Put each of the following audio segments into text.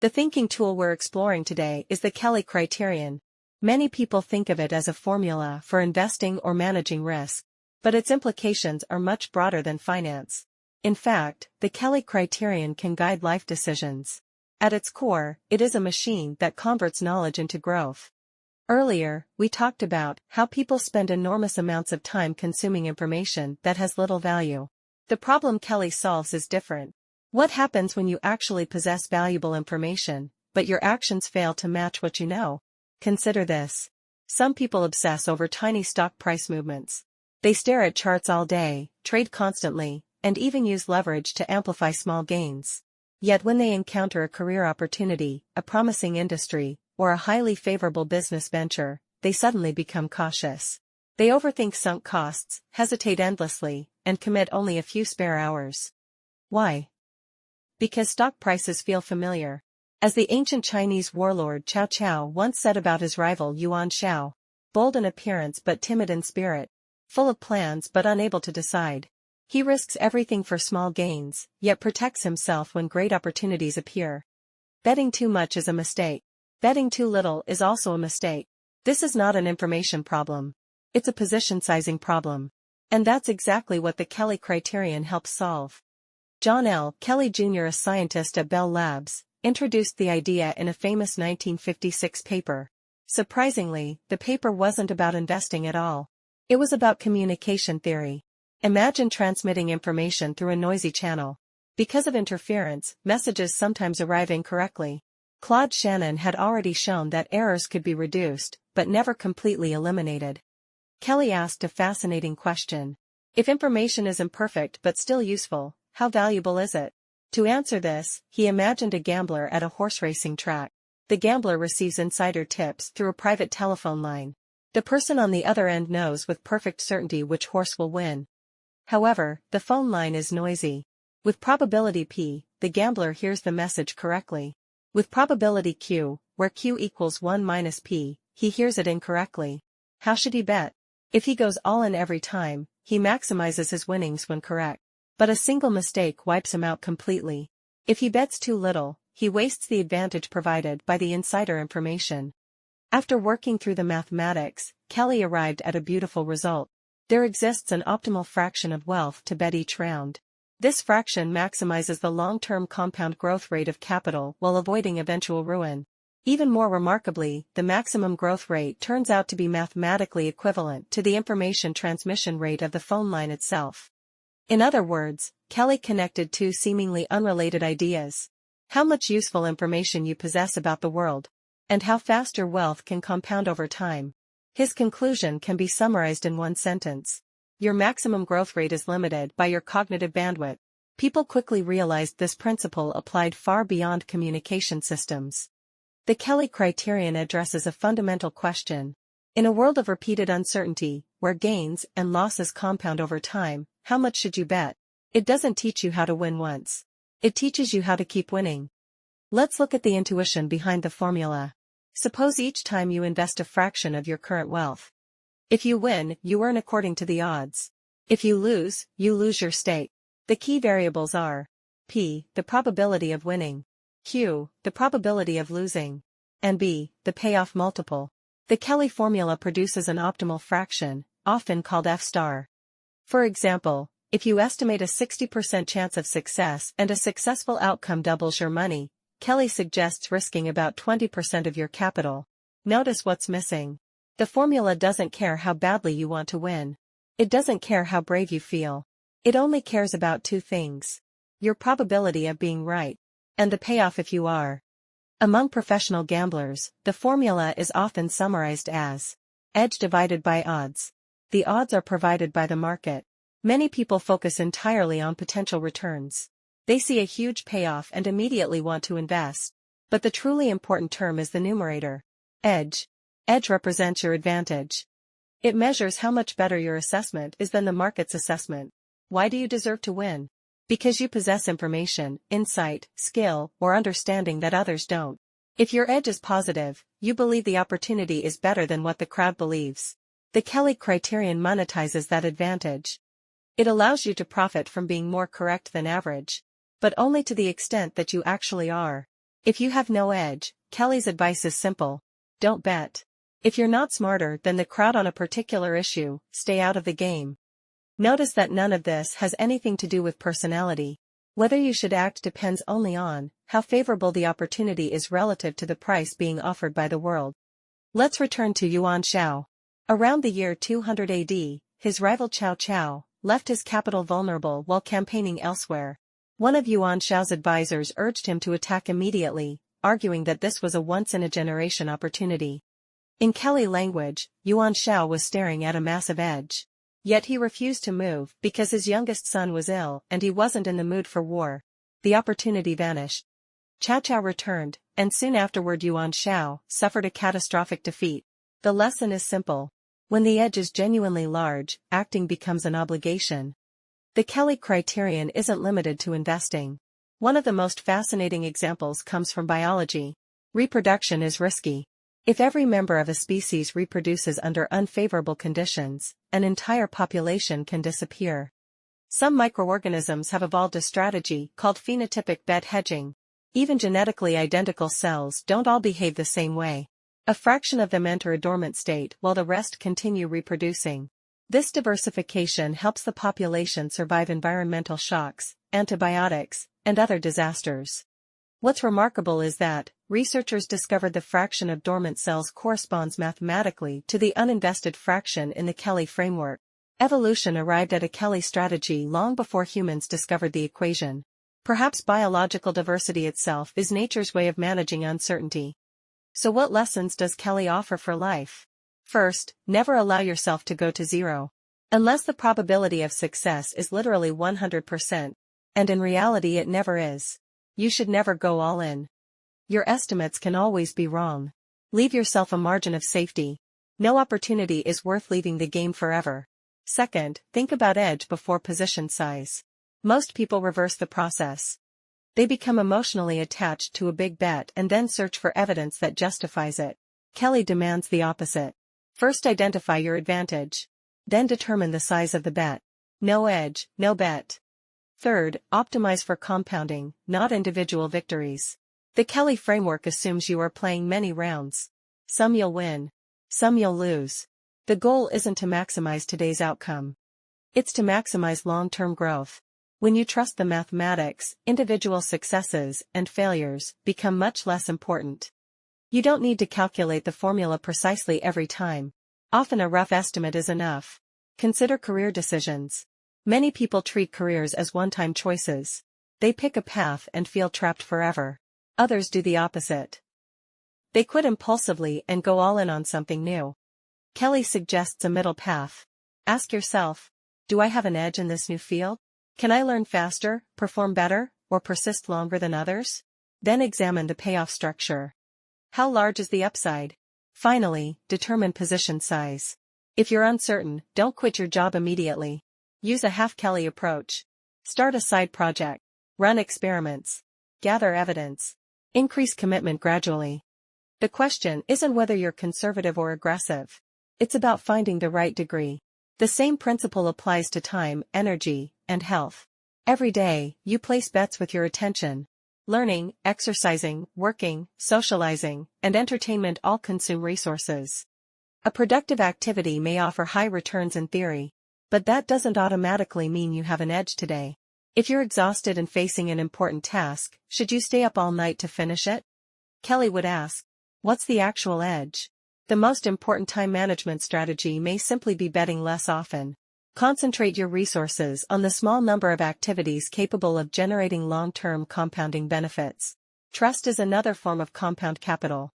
The thinking tool we're exploring today is the Kelly Criterion. Many people think of it as a formula for investing or managing risk, but its implications are much broader than finance. In fact, the Kelly Criterion can guide life decisions. At its core, it is a machine that converts knowledge into growth. Earlier, we talked about how people spend enormous amounts of time consuming information that has little value. The problem Kelly solves is different. What happens when you actually possess valuable information, but your actions fail to match what you know? Consider this. Some people obsess over tiny stock price movements. They stare at charts all day, trade constantly, and even use leverage to amplify small gains. Yet when they encounter a career opportunity, a promising industry, or a highly favorable business venture, they suddenly become cautious. They overthink sunk costs, hesitate endlessly, and commit only a few spare hours. Why? Because stock prices feel familiar. As the ancient Chinese warlord Cao Cao once said about his rival Yuan Shao, bold in appearance but timid in spirit, full of plans but unable to decide. He risks everything for small gains, yet protects himself when great opportunities appear. Betting too much is a mistake. Betting too little is also a mistake. This is not an information problem. It's a position sizing problem. And that's exactly what the Kelly Criterion helps solve. John L. Kelly Jr., a scientist at Bell Labs, introduced the idea in a famous 1956 paper. Surprisingly, the paper wasn't about investing at all. It was about communication theory. Imagine transmitting information through a noisy channel. Because of interference, messages sometimes arrive incorrectly. Claude Shannon had already shown that errors could be reduced, but never completely eliminated. Kelly asked a fascinating question. If information is imperfect but still useful, how valuable is it? To answer this, he imagined a gambler at a horse racing track. The gambler receives insider tips through a private telephone line. The person on the other end knows with perfect certainty which horse will win. However, the phone line is noisy. With probability P, the gambler hears the message correctly. With probability Q, where Q equals 1 minus P, he hears it incorrectly. How should he bet? If he goes all in every time, he maximizes his winnings when correct. But a single mistake wipes him out completely. If he bets too little, he wastes the advantage provided by the insider information. After working through the mathematics, Kelly arrived at a beautiful result. There exists an optimal fraction of wealth to bet each round. This fraction maximizes the long-term compound growth rate of capital while avoiding eventual ruin. Even more remarkably, the maximum growth rate turns out to be mathematically equivalent to the information transmission rate of the phone line itself. In other words, Kelly connected two seemingly unrelated ideas. How much useful information you possess about the world, and how fast your wealth can compound over time. His conclusion can be summarized in one sentence. Your maximum growth rate is limited by your cognitive bandwidth. People quickly realized this principle applied far beyond communication systems. The Kelly Criterion addresses a fundamental question. In a world of repeated uncertainty, where gains and losses compound over time, how much should you bet? It doesn't teach you how to win once. It teaches you how to keep winning. Let's look at the intuition behind the formula. Suppose each time you invest a fraction of your current wealth. If you win, you earn according to the odds. If you lose your stake. The key variables are P, the probability of winning, Q, the probability of losing, and B, the payoff multiple. The Kelly formula produces an optimal fraction, often called F star. For example, if you estimate a 60% chance of success and a successful outcome doubles your money, Kelly suggests risking about 20% of your capital. Notice what's missing. The formula doesn't care how badly you want to win. It doesn't care how brave you feel. It only cares about two things. Your probability of being right, and the payoff if you are. Among professional gamblers, the formula is often summarized as edge divided by odds. The odds are provided by the market. Many people focus entirely on potential returns. They see a huge payoff and immediately want to invest. But the truly important term is the numerator. Edge. Edge represents your advantage. It measures how much better your assessment is than the market's assessment. Why do you deserve to win? Because you possess information, insight, skill, or understanding that others don't. If your edge is positive, you believe the opportunity is better than what the crowd believes. The Kelly Criterion monetizes that advantage. It allows you to profit from being more correct than average. But only to the extent that you actually are. If you have no edge, Kelly's advice is simple. Don't bet. If you're not smarter than the crowd on a particular issue, stay out of the game. Notice that none of this has anything to do with personality. Whether you should act depends only on how favorable the opportunity is relative to the price being offered by the world. Let's return to Yuan Shao. Around the year 200 AD, his rival Cao Cao left his capital vulnerable while campaigning elsewhere. One of Yuan Shao's advisors urged him to attack immediately, arguing that this was a once-in-a-generation opportunity. In Kelly language, Yuan Shao was staring at a massive edge. Yet he refused to move because his youngest son was ill and he wasn't in the mood for war. The opportunity vanished. Cao Cao returned, and soon afterward Yuan Shao suffered a catastrophic defeat. The lesson is simple. When the edge is genuinely large, acting becomes an obligation. The Kelly criterion isn't limited to investing. One of the most fascinating examples comes from biology. Reproduction is risky. If every member of a species reproduces under unfavorable conditions, an entire population can disappear. Some microorganisms have evolved a strategy called phenotypic Bet-Hedging. Even genetically identical cells don't all behave the same way. A fraction of them enter a dormant state while the rest continue reproducing. This diversification helps the population survive environmental shocks, antibiotics, and other disasters. What's remarkable is that researchers discovered the fraction of dormant cells corresponds mathematically to the uninvested fraction in the Kelly framework. Evolution arrived at a Kelly strategy long before humans discovered the equation. Perhaps biological diversity itself is nature's way of managing uncertainty. So what lessons does Kelly offer for life? First, never allow yourself to go to zero. Unless the probability of success is literally 100%, and in reality it never is. You should never go all in. Your estimates can always be wrong. Leave yourself a margin of safety. No opportunity is worth leaving the game forever. Second, think about edge before position size. Most people reverse the process. They become emotionally attached to a big bet and then search for evidence that justifies it. Kelly demands the opposite. First identify your advantage. Then determine the size of the bet. No edge, no bet. Third, optimize for compounding, not individual victories. The Kelly framework assumes you are playing many rounds. Some you'll win. Some you'll lose. The goal isn't to maximize today's outcome. It's to maximize long-term growth. When you trust the mathematics, individual successes and failures become much less important. You don't need to calculate the formula precisely every time. Often a rough estimate is enough. Consider career decisions. Many people treat careers as one-time choices. They pick a path and feel trapped forever. Others do the opposite. They quit impulsively and go all in on something new. Kelly suggests a middle path. Ask yourself, do I have an edge in this new field? Can I learn faster, perform better, or persist longer than others? Then examine the payoff structure. How large is the upside? Finally, determine position size. If you're uncertain, don't quit your job immediately. Use a half-Kelly approach. Start a side project. Run experiments. Gather evidence. Increase commitment gradually. The question isn't whether you're conservative or aggressive. It's about finding the right degree. The same principle applies to time, energy, and health. Every day, you place bets with your attention. Learning, exercising, working, socializing, and entertainment all consume resources. A productive activity may offer high returns in theory, but that doesn't automatically mean you have an edge today. If you're exhausted and facing an important task, should you stay up all night to finish it? Kelly would ask, what's the actual edge? The most important time management strategy may simply be betting less often. Concentrate your resources on the small number of activities capable of generating long-term compounding benefits. Trust is another form of compound capital.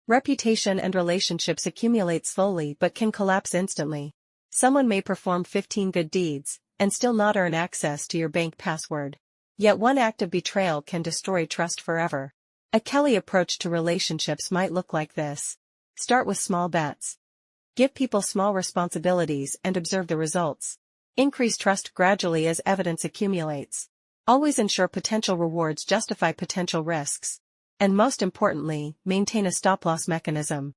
Reputation and relationships accumulate slowly but can collapse instantly. Someone may perform 15 good deeds, and still not earn access to your bank password. Yet one act of betrayal can destroy trust forever. A Kelly approach to relationships might look like this. Start with small bets. Give people small responsibilities and observe the results. Increase trust gradually as evidence accumulates. Always ensure potential rewards justify potential risks. And most importantly, maintain a stop-loss mechanism.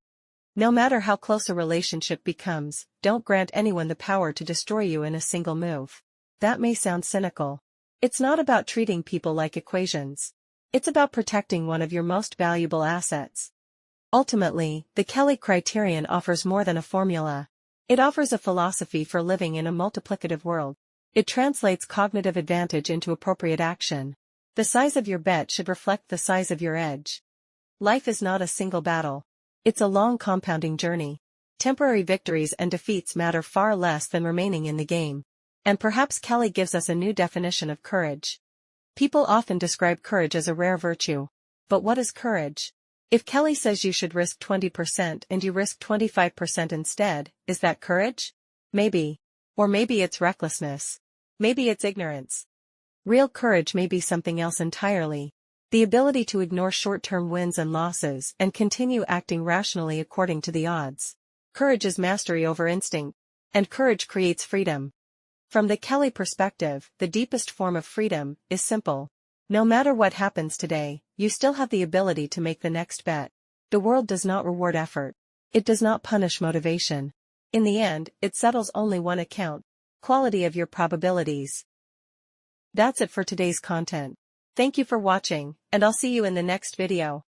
No matter how close a relationship becomes, don't grant anyone the power to destroy you in a single move. That may sound cynical. It's not about treating people like equations. It's about protecting one of your most valuable assets. Ultimately, the Kelly Criterion offers more than a formula. It offers a philosophy for living in a multiplicative world. It translates cognitive advantage into appropriate action. The size of your bet should reflect the size of your edge. Life is not a single battle. It's a long compounding journey. Temporary victories and defeats matter far less than remaining in the game. And perhaps Kelly gives us a new definition of courage. People often describe courage as a rare virtue. But what is courage? If Kelly says you should risk 20% and you risk 25% instead, is that courage? Maybe. Or maybe it's recklessness. Maybe it's ignorance. Real courage may be something else entirely. The ability to ignore short-term wins and losses and continue acting rationally according to the odds. Courage is mastery over instinct. And courage creates freedom. From the Kelly perspective, the deepest form of freedom is simple. No matter what happens today, you still have the ability to make the next bet. The world does not reward effort. It does not punish motivation. In the end, it settles only one account: quality of your probabilities. That's it for today's content. Thank you for watching, and I'll see you in the next video.